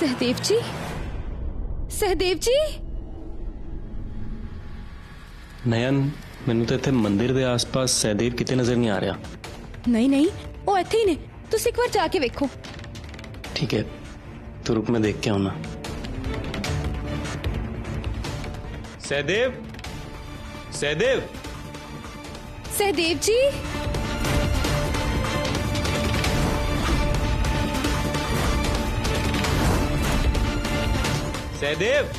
सहदेव जी, सहदेव जी। नयन, मैनू तो इत्थे मंदिर दे आस-पास सहदेव किते नजर नहीं आ रहा। नहीं नहीं, वो इत्थे ही ने, तुसी एक बार जाके वेखो। ठीक है, तो रुक मैं देख के आऊं ना। सहदेव, सहदेव, सहदेव जी। सहदेव।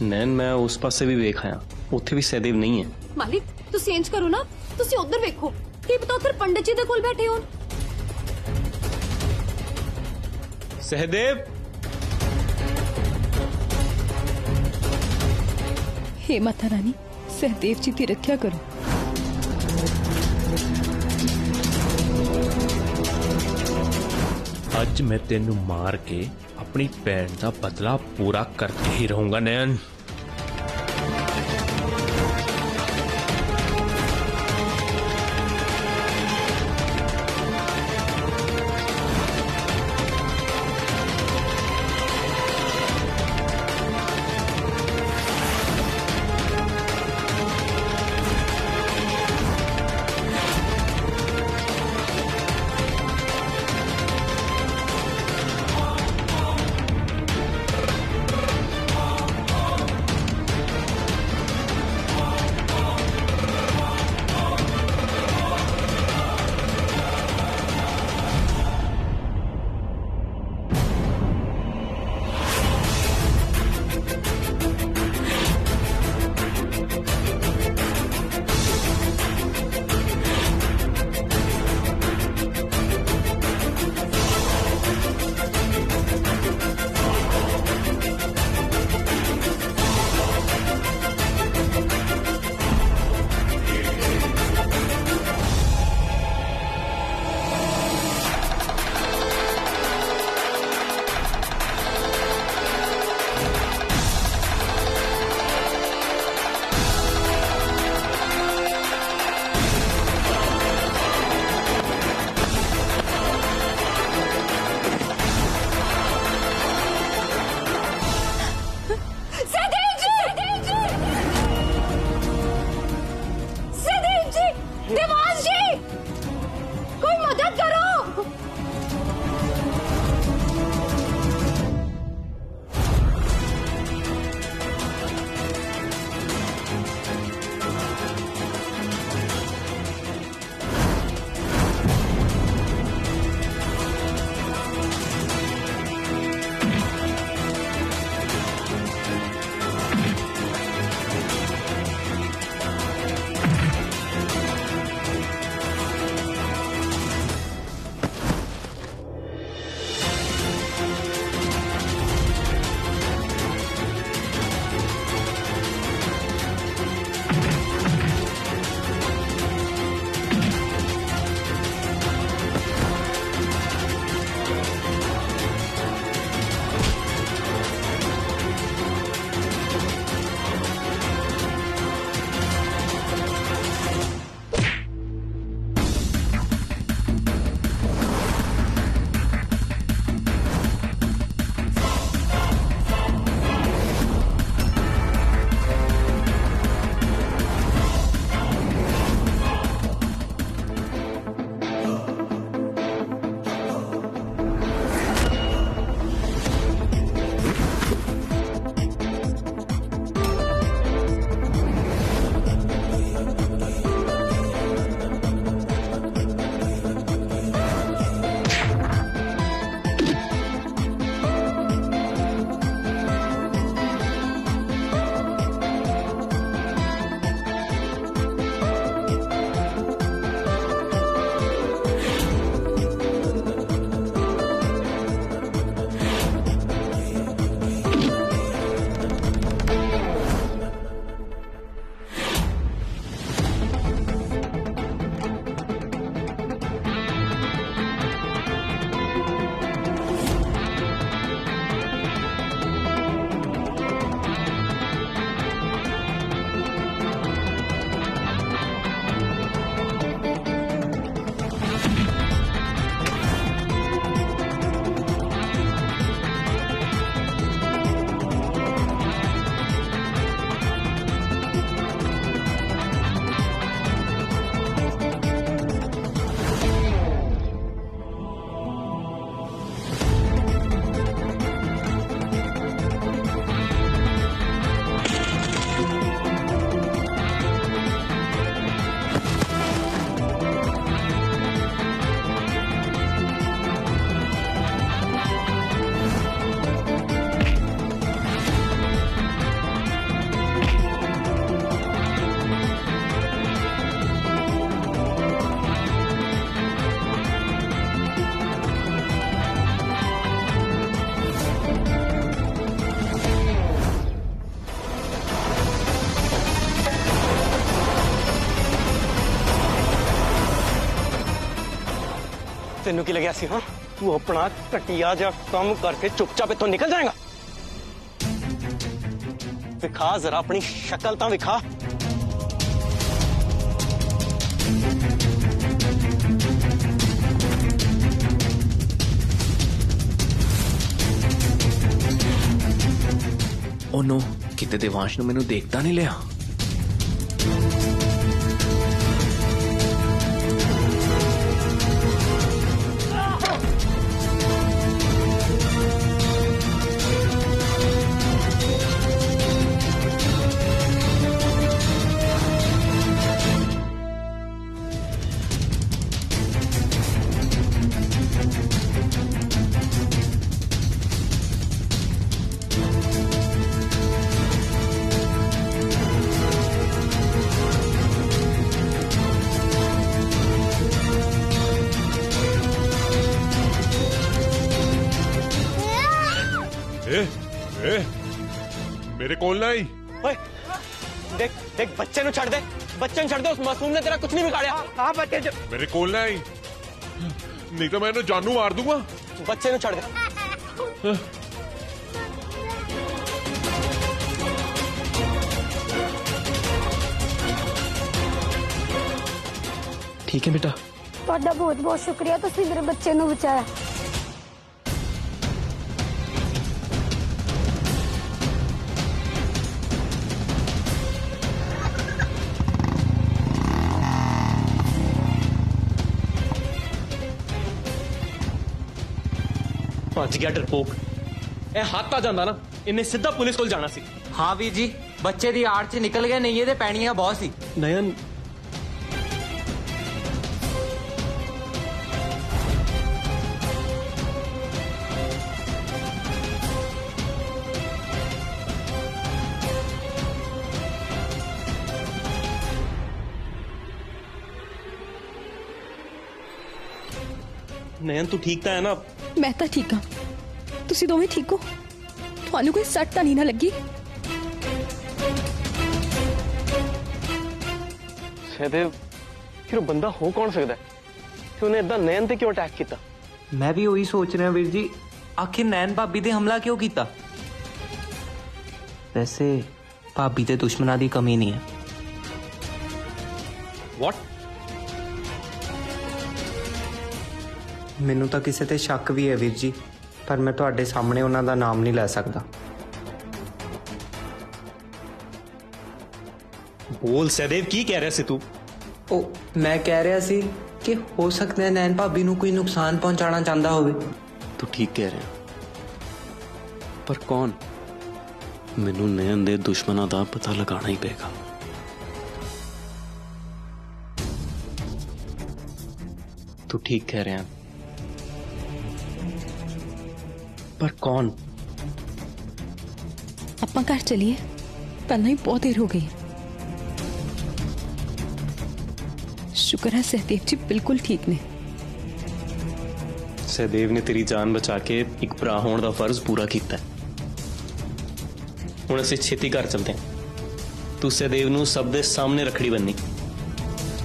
नैन, मैं उस पास से भी वेख आया, उत्थे भी सहदेव नहीं है। मालिक तुसी इंज करो ना, तुसी उधर वेखो, की पता उधर पंडित जी दे कोल बैठे होन। सहदेव। हे माता रानी, सहदेव जी की रक्षा करो। अज मैं तेनू मार के अपनी भैन का बदला पूरा करके ही रहूंगा नयन। तेनू की लग्या सी हाँ तू अपना घटिया जा काम करके चुपचाप इत्थों निकल जाएगा विखा जरा अपनी शक्ल तो विखा ओ नो किते देवांश ने मैनू देखता नहीं लिया ए, मेरे कोल ना आई ओए देख देख बच्चे नु छड़ दे बच्चे नु छड़ दे उस मासूम ने तेरा कुछ नहीं बिगाड़ा हां बच्चे मेरे कोल ना आई नहीं तो मैं इन्हें जानू मार दूंगा बच्चे नु छड़ दे ठीक है बेटा ਤੁਹਾਡਾ ਬਹੁਤ ਬਹੁਤ ਸ਼ੁਕਰੀਆ ਤੁਸੀਂ ਮੇਰੇ ਬੱਚੇ ਨੂੰ ਬਚਾਇਆ ਭੱਜ ਗਿਆ ਡਰਪੋਕ ਇਹ ਹੱਥ ਆ ਜਾਂਦਾ ਨਾ ਇਹਨੇ ਸਿੱਧਾ ਪੁਲਿਸ ਕੋਲ ਜਾਣਾ ਸੀ हाँ वीर जी बच्चे दी आड़ च निकल गए नहीं ये पैनियां बहुत सी ਨਯਨ ਨਯਨ ਤੂੰ ਠੀਕ ਤਾਂ ਹੈ ਨਾ ਮੈਂ ਤਾਂ ਠੀਕ ਹਾਂ ਤੁਸੀਂ ਦੋਵੇਂ ਠੀਕ ਹੋ ਤੁਹਾਨੂੰ ਕੋਈ ਸੱਟ ਤਾਂ ਨਹੀਂ ਨਾ ਲੱਗੀ सहदेव फिर वो बंदा हो कौन सकता है कि उन्हें इतना नयन ते क्यों अटैक किया मैं भी वही सोच रहा वीर जी आखिर नैन भाभी ते हमला क्यों किया वैसे भाभी ते दुश्मना दी कमी नहीं है ਵਾਟ ਮੈਨੂੰ ਤਾਂ ਕਿਸੇ ਤੇ ਸ਼ੱਕ ਵੀ ਹੈ ਵੀਰ ਜੀ ਪਰ ਮੈਂ ਤੁਹਾਡੇ ਸਾਹਮਣੇ ਉਹਨਾਂ ਦਾ ਨਾਮ ਨਹੀਂ ਲੈ ਸਕਦਾ ਬੋਲ ਸਹਿਦੇਵ ਕੀ ਕਹਿ ਰਿਹਾ ਸੀ ਤੂੰ ਉਹ ਮੈਂ ਕਹਿ ਰਿਹਾ ਸੀ ਕਿ ਹੋ ਸਕਦਾ ਹੈ ਨੈਨ ਭਾਬੀ ਨੂੰ ਕੋਈ ਨੁਕਸਾਨ ਪਹੁੰਚਾਉਣਾ ਚਾਹੁੰਦਾ ਹੋਵੇ ਤੂੰ ਠੀਕ ਕਹਿ ਰਿਹਾ ਪਰ ਕੌਣ ਮੈਨੂੰ ਨਯਨ ਦੇ ਦੁਸ਼ਮਣਾਂ ਦਾ ਪਤਾ ਲਗਾਉਣਾ ਹੀ ਪਏਗਾ ਤੂੰ ਠੀਕ ਕਹਿ ਰਿਹਾ ਪਰ ਕੌਣ ਆਪਾਂ ਘਰ ਚਲੀਏ ਪਹਿਲਾਂ ਹੀ ਬਹੁਤ ਦੇਰ ਹੋ ਗਈ शुक्र है सहदेव जी बिल्कुल ठीक ने सहदेव ने तेरी जान बचा के एक भरा होने का फर्ज पूरा किया हुण असीं छेती घर चलते हैं तू सहदेव नूं सब दे सामने रखड़ी बन्नी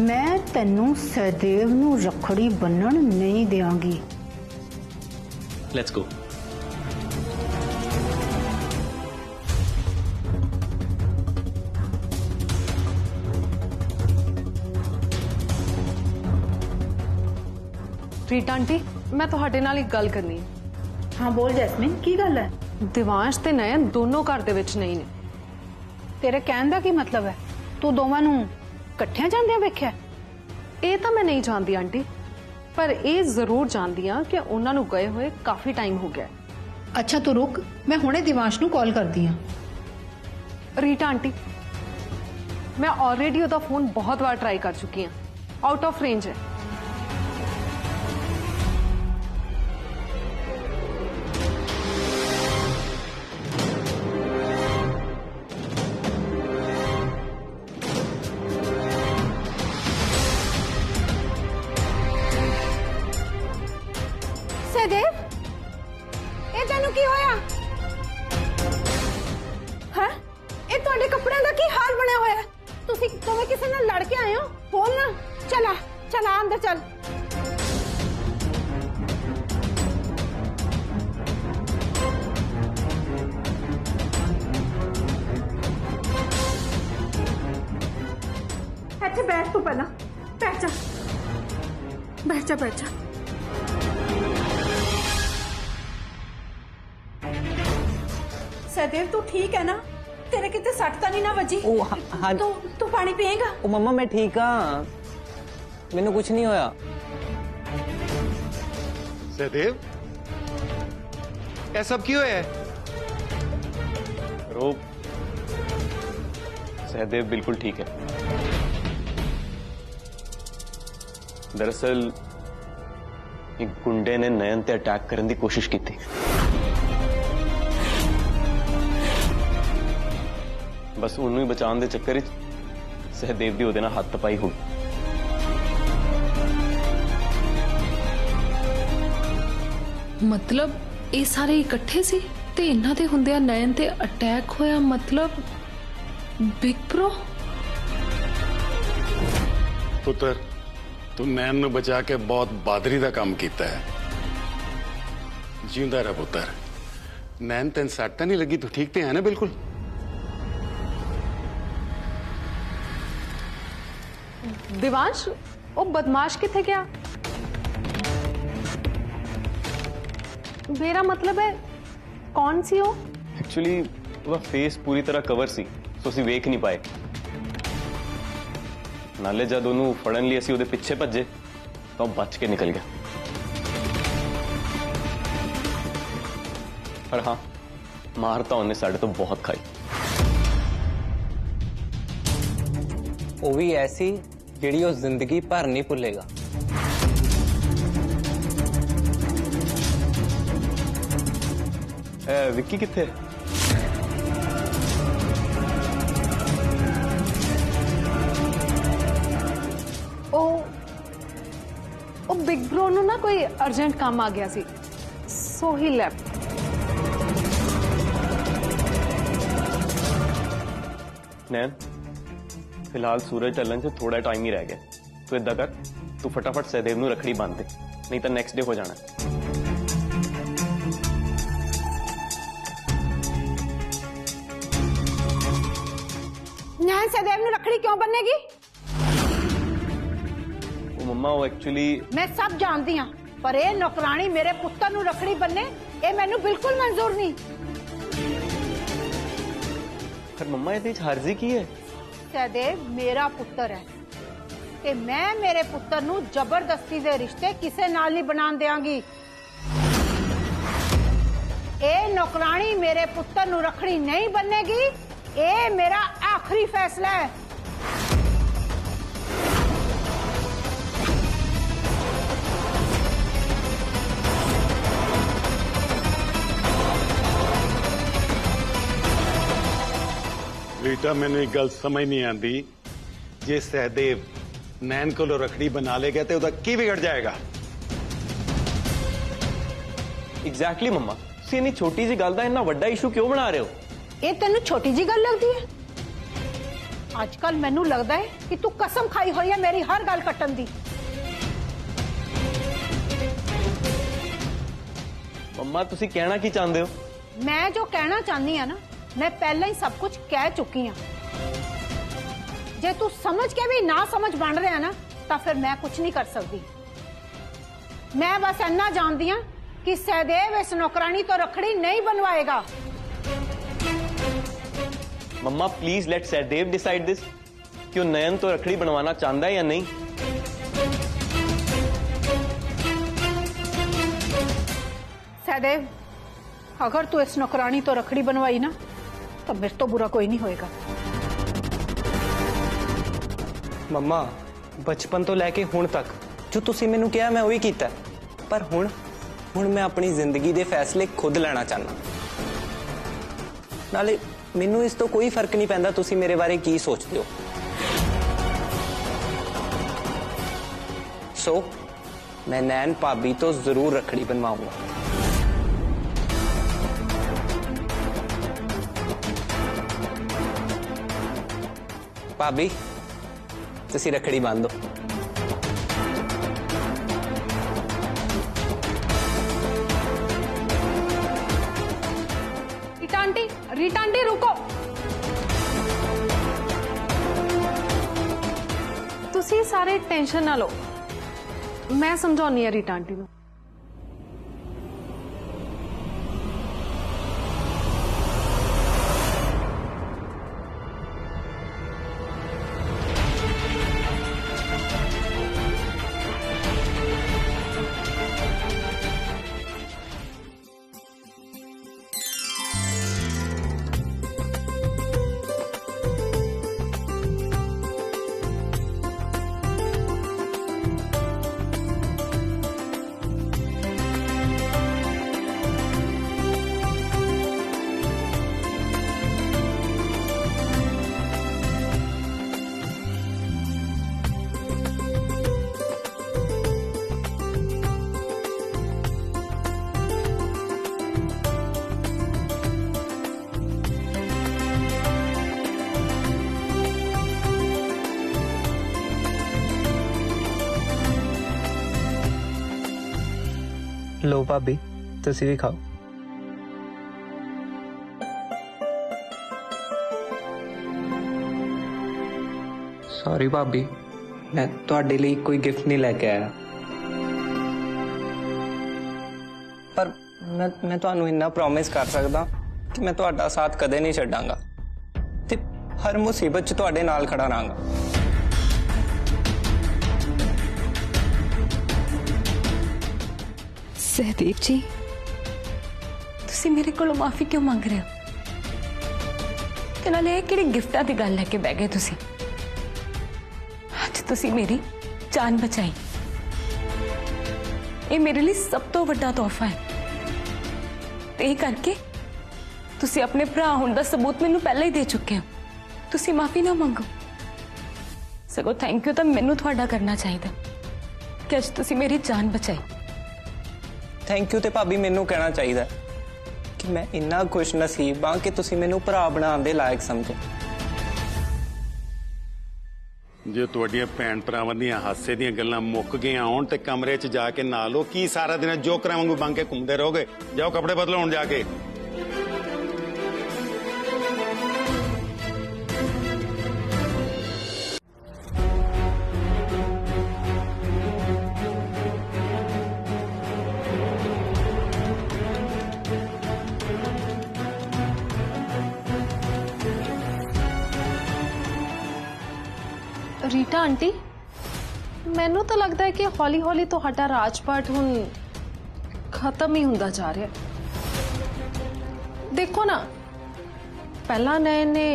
मैं तेनू सहदेव नू रखड़ी बन्नण नहीं देंगी लेट्स गो ਰੀਟਾ ਆਂਟੀ मैं ਤੁਹਾਡੇ ਨਾਲ ਇੱਕ ਗੱਲ ਕਰਨੀ ਹੈ हाँ बोल जैस्मिन की गल है ਦਿਵਾਂਸ਼ ਤੇ ਨयन ਦੋਨੋਂ ਘਰ ਦੇ ਵਿੱਚ ਨਹੀਂ ਨੇ तेरे कहण दा की मतलब है तू दोवां नू इकट्ठे जांदे वेख्या ਇਹ ਤਾਂ ਮੈਂ ਨਹੀਂ ਜਾਣਦੀ ਆਂਟੀ ਪਰ ਇਹ ਜ਼ਰੂਰ ਜਾਣਦੀ ਆ ਕਿ ਉਹਨਾਂ ਨੂੰ ਗਏ ਹੋਏ ਕਾਫੀ ਟਾਈਮ ਹੋ ਗਿਆ अच्छा तू रुक मैं हुणे दिवांश नू कॉल करदी हां ਰੀਟਾ ਆਂਟੀ मैं ऑलरेडी ਉਹਦਾ ਫੋਨ ਬਹੁਤ ਵਾਰ ਟਰਾਈ ਕਰ ਚੁੱਕੀ ਹਾਂ ਆਊਟ ਆਫ ਰੇਂਜ ਹੈ सहदेव ਇਹ ਤੈਨੂੰ ਕੀ ਹੋਇਆ ਹੈ ਇਹ ਤੁਹਾਡੇ ਕੱਪੜਿਆਂ ਦਾ ਕੀ ਹਾਲ ਬਣਿਆ ਹੋਇਆ ਹੈ ਤੁਸੀਂ ਦੋਵੇਂ ਕਿਸੇ ਨਾਲ ਲੜ ਕੇ ਆਏ ਹੋ ਬੋਲ ਨਾ ਚਲਾ ਚਲਾ ਅੰਦਰ ਚੱਲ ਇੱਥੇ ਬੈਠ ਤੂੰ ਪਹਿਲਾਂ ਬੈਠ ਜਾ ਬੈਠ ਜਾ ਬੈਠ ਜਾ सदैव तू ठीक है ना तेरे कितने सट तो नहीं ना वजी हाँ तू पानी पिएगा ओ मम्मा मैं ठीक हाँ मैंने कुछ नहीं होया सहदेव ਇਹ ਸਭ ਕੀ ਹੋਇਆ ਹੈ रूप सहदेव बिल्कुल ठीक है दरअसल एक गुंडे ने नयन ते अटैक करने की कोशिश की थी बस उन्होंने बचाने के चक्कर सहदेव की ਉਹਦੇ ਨਾਲ ਹੱਥ ਪਾਈ ਹੋ ਗਈ मतलब ਇਹ ਸਾਰੇ ਇਕੱਠੇ ਸੀ ਤੇ ਇਹਨਾਂ ਦੇ ਹੁੰਦਿਆਂ ਨयन ਤੇ ਅਟੈਕ ਹੋਇਆ मतलब ਬਿਗ ਬ੍ਰੋ ਪੁੱਤਰ ਤੂੰ ਨੈਣ ਨੂੰ ਬਚਾ ਕੇ ਬਹੁਤ ਬਹਾਦਰੀ ਦਾ ਕੰਮ ਕੀਤਾ ਹੈ ਜਿਉਂਦਾ ਰਹਿ ਪੁੱਤਰ ਨੈਣ ਤੈਨੂੰ ਸੱਟ ਤਾਂ ਨਹੀਂ ਲੱਗੀ ਤੂੰ ਠੀਕ ਤੇ ਹੈ ਨਾ ਬਿਲਕੁਲ दिवांश वो बदमाश किथे गया मेरा मतलब है कौन सी हो एक्चुअली वह फेस पूरी तरह कवर सी तो ਅਸੀਂ ਵੇਖ ਨਹੀਂ ਪਾਏ ਨਾਲੇ ਜਦ ਉਹਨੂੰ ਫੜਨ ਲਈ ਅਸੀਂ ਉਹਦੇ ਪਿੱਛੇ ਭੱਜੇ ਤਾਂ ਉਹ ਬਚ ਕੇ ਨਿਕਲ ਗਿਆ ਪਰ ਹਾਂ ਮਾਰ ਤਾਂ ਉਹਨੇ ਸਾਡੇ ਤੋਂ ਬਹੁਤ ਖਾਈ ਉਹ ਵੀ ਐਸੀ ਜਿਹੜੀ ਉਹ ਜ਼ਿੰਦਗੀ ਭਰ ਨਹੀਂ ਭੁੱਲੇਗਾ ਵਿੱਕੀ ਕਿੱਥੇ ਉਹ ਬਿਗ ਬ੍ਰੋ ਨੂੰ ਨਾ ਕੋਈ ਅਰਜੈਂਟ ਕੰਮ ਆ ਗਿਆ ਸੀ ਸੋ ਹੀ ਲੈਫਟ नैन फिलहाल सूरज ढलन से थोड़ा टाइम ही रह गया तो इदा कर तू फटाफट सहदेव नू रखड़ी बांध दे नहीं तो नेक्स्ट डे हो जाना नैन सदैव नू रखड़ी क्यों बनेगी वो मम्मा वो एक्चुअली मैं सब जानती हाँ पर ये नौकरानी मेरे पुत्र नू रखड़ी बनने ये मैनू बिल्कुल मंजूर नहीं पर मम्मा ये हर्जी की है सदैव मेरा पुत्र है कि मैं मेरे पुत्र नू जबरदस्ती दे रिश्ते किसे नाल नहीं बनान देंगी ए नौकरानी मेरे पुत्र नू रखड़ी नहीं बनेगी ए मेरा आखिरी फैसला है ਰੀਟਾ ਮੈਨੂੰ ਇੱਕ ਗੱਲ ਸਮਝ ਨਹੀਂ ਆਉਂਦੀ ਜੇ ਸਹਿਦੇਵ ਨੈਣ ਕੋਲੋਂ ਰਖੜੀ ਬਣਾ ਲੇਗਾ ਤੇ ਉਹਦਾ ਕੀ ਵਿਗੜ ਜਾਏਗਾ एग्जैक्टली मम्मा ਤੁਸੀਂ ਇੰਨੀ ਛੋਟੀ ਜੀ ਗੱਲ ਦਾ ਇੰਨਾ ਵੱਡਾ ਇਸ਼ੂ ਕਿਉਂ ਬਣਾ ਰਹੇ ਹੋ ये तेनू छोटी जी गल लगती है आजकल मैनू लगता है कि तू कसम खाई हुई है मेरी हर गल कट्टन दी मम्मा ਤੁਸੀਂ ਕਹਿਣਾ ਕੀ ਚਾਹੁੰਦੇ ਹੋ मैं जो कहना चाहनी है ना मैं पहले ही सब कुछ कह चुकी हाँ जे तू समझ के भी ना समझ बन रहा है ना तो फिर मैं कुछ नहीं कर सकती मैं बस इन्ना जानती हाँ कि सहदेव इस नौकरानी तो रखड़ी नहीं बनवाएगा mamma please let Sahdev decide this कि वो नयन तो रखड़ी बनवाना चाहता है या नहीं सहदेव अगर तू इस नौकरानी तो रखड़ी बनवाई ना तो मेरे तो बुरा कोई नहीं होएगा ਮੰਮਾ ਬਚਪਨ ਤੋਂ ਲੈ ਕੇ ਹੁਣ ਤੱਕ ਜੋ ਤੁਸੀਂ ਮੈਨੂੰ ਕਿਹਾ ਮੈਂ ਉਹੀ ਕੀਤਾ ਪਰ ਹੁਣ ਮੈਂ ਆਪਣੀ ਜ਼ਿੰਦਗੀ ਦੇ ਫੈਸਲੇ ਖੁਦ ਲੈਣਾ ਚਾਹਨਾ ਨਾਲੇ ਮੈਨੂੰ ਇਸ ਤੋਂ ਕੋਈ ਫਰਕ ਨਹੀਂ ਪੈਂਦਾ ਤੁਸੀਂ ਮੇਰੇ ਬਾਰੇ ਕੀ ਸੋਚਦੇ ਹੋ ਸੋ ਮੈਂ ਨੈਣ ਭਾਬੀ ਤੋਂ ਜ਼ਰੂਰ ਰੱਖੜੀ ਬਣਵਾਉਂਗਾ ਭਾਬੀ ਤੁਸੀਂ ਰੱਖੜੀ ਬੰਨ ਦਿਓ रीटा आंटी रुको टेंशन ना लो, मैं समझानी है रीटा आंटी नूं। लो भाभी, तुसी भी खाओ। सॉरी भाभी, मैं ਤੁਹਾਡੇ ਲਈ कोई गिफ्ट नहीं लेके आया, पर मैं ਤੁਹਾਨੂੰ ਇੰਨਾ ਪ੍ਰੋਮਿਸ ਕਰ ਸਕਦਾ ਕਿ ਮੈਂ ਤੁਹਾਡਾ ਸਾਥ ਕਦੇ ਨਹੀਂ ਛੱਡਾਂਗਾ ਤੇ ਹਰ ਮੁਸੀਬਤ 'ਚ ਤੁਹਾਡੇ ਨਾਲ ਖੜਾ ਰਹਾਂਗਾ। सहदेव जी, तुसी मेरे को माफी क्यों मांग रहे हो? ते नाले किहड़ी गिफ्टां दी गल लेके बह गए तुसी? अज तुसी मेरी जान बचाई, ये मेरे लिए सब तो वड्डा तोहफा है। ते ये करके तुसी अपने भरा होने दा सबूत मैनू पहले ही दे चुके हो। तुसी माफी ना मांगो, सगों थैंक यू तो मैनू तुहाडा करना चाहिए कि अज तुसी मेरी जान बचाई। थैंक यू तो भाभी मैनू कहना चाहिए कि मैं इन्ना खुश नसीब हाँ कि तुसी मैनू भरा बनाने दे लायक समझो। जे तुहाडियां भैन भरावां दीयां हासे दीयां गल्लां मुक गईयां होण ते कमरे 'च जाके नहा लो। की सारा दिन जोकरां वांगू बन के घूमदे रहोगे? जाओ कपड़े बदलो हुण जाके। रीटा आंटी, मैनू तो लगता है कि हौली हौली तुहाडा राजपाट हुण खत्म ही हुंदा जा रहा है। देखो ना, पहला नयन ने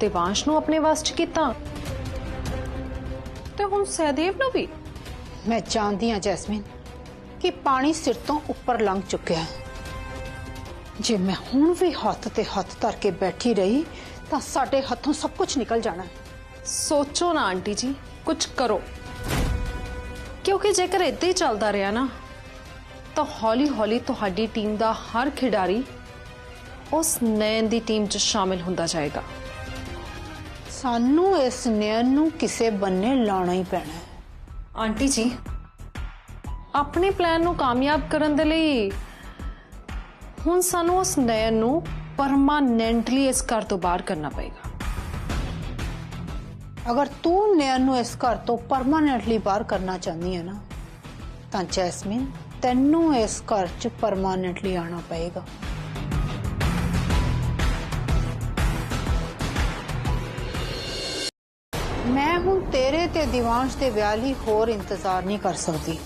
देवांश नू अपने वस च कीता ते हुण सहदेव नू भी। मैं जानती हाँ जैस्मीन कि पानी सिर तो ऊपर लंघ चुका है। जे मैं हुण भी हत्थ ते हत्थ धर के बैठी रही तो साडे हथों सब कुछ निकल जाना है। सोचो ना आंटी जी, कुछ करो, क्योंकि जेकर इदा ही चलता रहा ना तो हौली हौली तुहाडी टीम का हर खिडारी उस नयन की टीम च शामिल होता जाएगा। सानू इस नयन नू किसे बन्ने लाना ही पैना है। आंटी जी, अपने प्लान नू कामयाब करन दे लई हुण सानू उस नयन नू परमानेंटली इस घर तो बाहर करना पएगा। अगर तू नयन नू इस घर तो परमानेंटली बाहर करना चाहती है ना तो जैस्मीन तेनू इस घर च परमानेंटली आना पएगा। मैं हुण तेरे ते दिवांश दे विआह लई होर इंतजार नहीं कर सकती।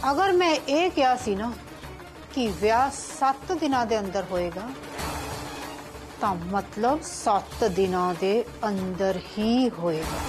अगर मैं ये कहा सी ना कि विआह 7 दिनां दे अंदर होएगा तो मतलब 7 दिनां दे अंदर ही होएगा।